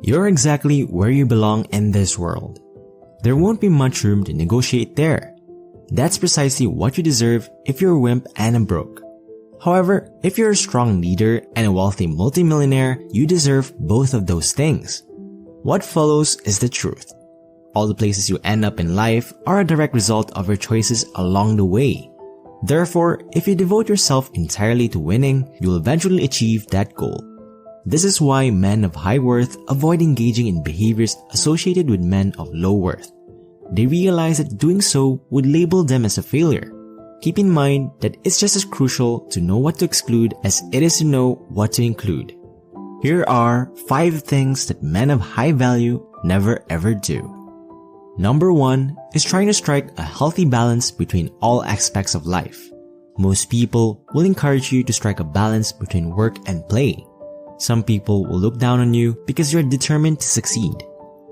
You're exactly where you belong in this world. There won't be much room to negotiate there. That's precisely what you deserve if you're a wimp and a broke. However, if you're a strong leader and a wealthy multimillionaire, you deserve both of those things. What follows is the truth. All the places you end up in life are a direct result of your choices along the way. Therefore, if you devote yourself entirely to winning, you'll eventually achieve that goal. This is why men of high worth avoid engaging in behaviors associated with men of low worth. They realize that doing so would label them as a failure. Keep in mind that it's just as crucial to know what to exclude as it is to know what to include. Here are 5 things that men of high value never ever do. Number 1 is trying to strike a healthy balance between all aspects of life. Most people will encourage you to strike a balance between work and play. Some people will look down on you because you're determined to succeed.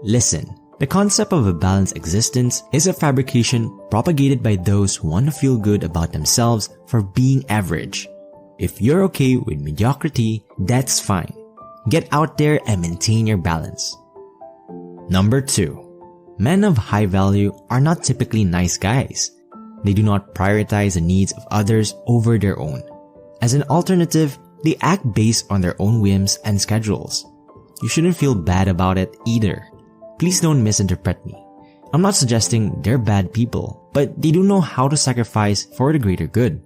Listen, the concept of a balanced existence is a fabrication propagated by those who want to feel good about themselves for being average. If you're okay with mediocrity, that's fine. Get out there and maintain your balance. Number 2. Men of high value are not typically nice guys. They do not prioritize the needs of others over their own. As an alternative, they act based on their own whims and schedules. You shouldn't feel bad about it either. Please don't misinterpret me. I'm not suggesting they're bad people, but they do know how to sacrifice for the greater good.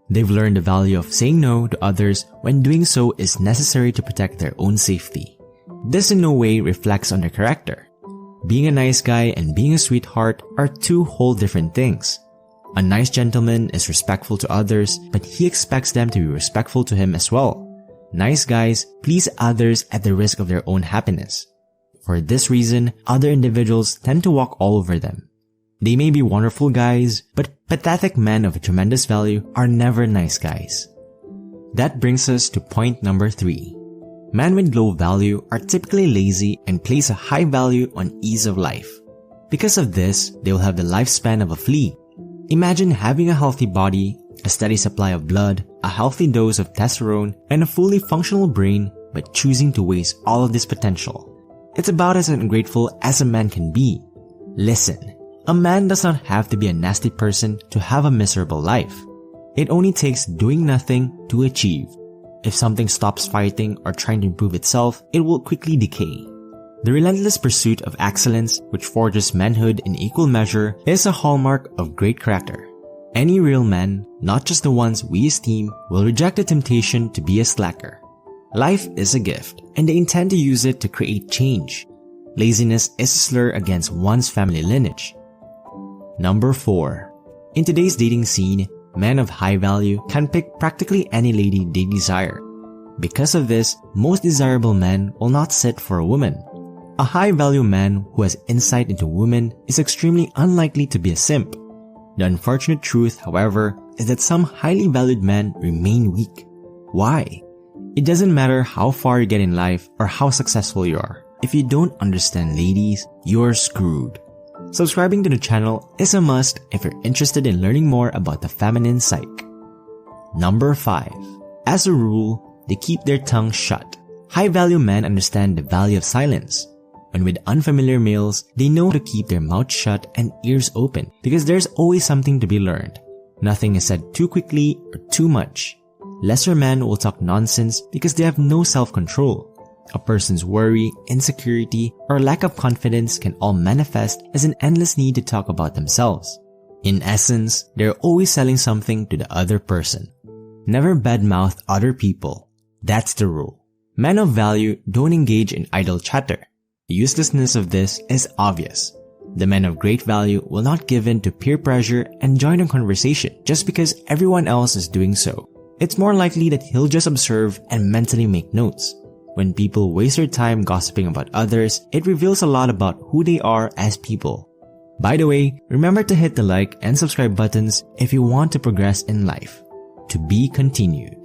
They've learned the value of saying no to others when doing so is necessary to protect their own safety. This in no way reflects on their character. Being a nice guy and being a sweetheart are 2 whole different things. A nice gentleman is respectful to others, but he expects them to be respectful to him as well. Nice guys please others at the risk of their own happiness. For this reason, other individuals tend to walk all over them. They may be wonderful guys, but pathetic men of tremendous value are never nice guys. That brings us to point number 3. Men with low value are typically lazy and place a high value on ease of life. Because of this, they will have the lifespan of a flea. Imagine having a healthy body, a steady supply of blood, a healthy dose of testosterone, and a fully functional brain, but choosing to waste all of this potential. It's about as ungrateful as a man can be. Listen, a man does not have to be a nasty person to have a miserable life. It only takes doing nothing to achieve. If something stops fighting or trying to improve itself, it will quickly decay. The relentless pursuit of excellence, which forges manhood in equal measure, is a hallmark of great character. Any real man, not just the ones we esteem, will reject the temptation to be a slacker. Life is a gift, and they intend to use it to create change. Laziness is a slur against one's family lineage. Number 4. In today's dating scene, men of high value can pick practically any lady they desire. Because of this, most desirable men will not sit for a woman. A high-value man who has insight into women is extremely unlikely to be a simp. The unfortunate truth, however, is that some highly valued men remain weak. Why? It doesn't matter how far you get in life or how successful you are. If you don't understand ladies, you're screwed. Subscribing to the channel is a must if you're interested in learning more about the feminine psyche. Number 5. As a rule, they keep their tongue shut. High-value men understand the value of silence. When with unfamiliar males, they know how to keep their mouth shut and ears open because there's always something to be learned. Nothing is said too quickly or too much. Lesser men will talk nonsense because they have no self-control. A person's worry, insecurity, or lack of confidence can all manifest as an endless need to talk about themselves. In essence, they're always selling something to the other person. Never badmouth other people. That's the rule. Men of value don't engage in idle chatter. The uselessness of this is obvious. The men of great value will not give in to peer pressure and join a conversation just because everyone else is doing so. It's more likely that he'll just observe and mentally make notes. When people waste their time gossiping about others, it reveals a lot about who they are as people. By the way, remember to hit the like and subscribe buttons if you want to progress in life. To be continued.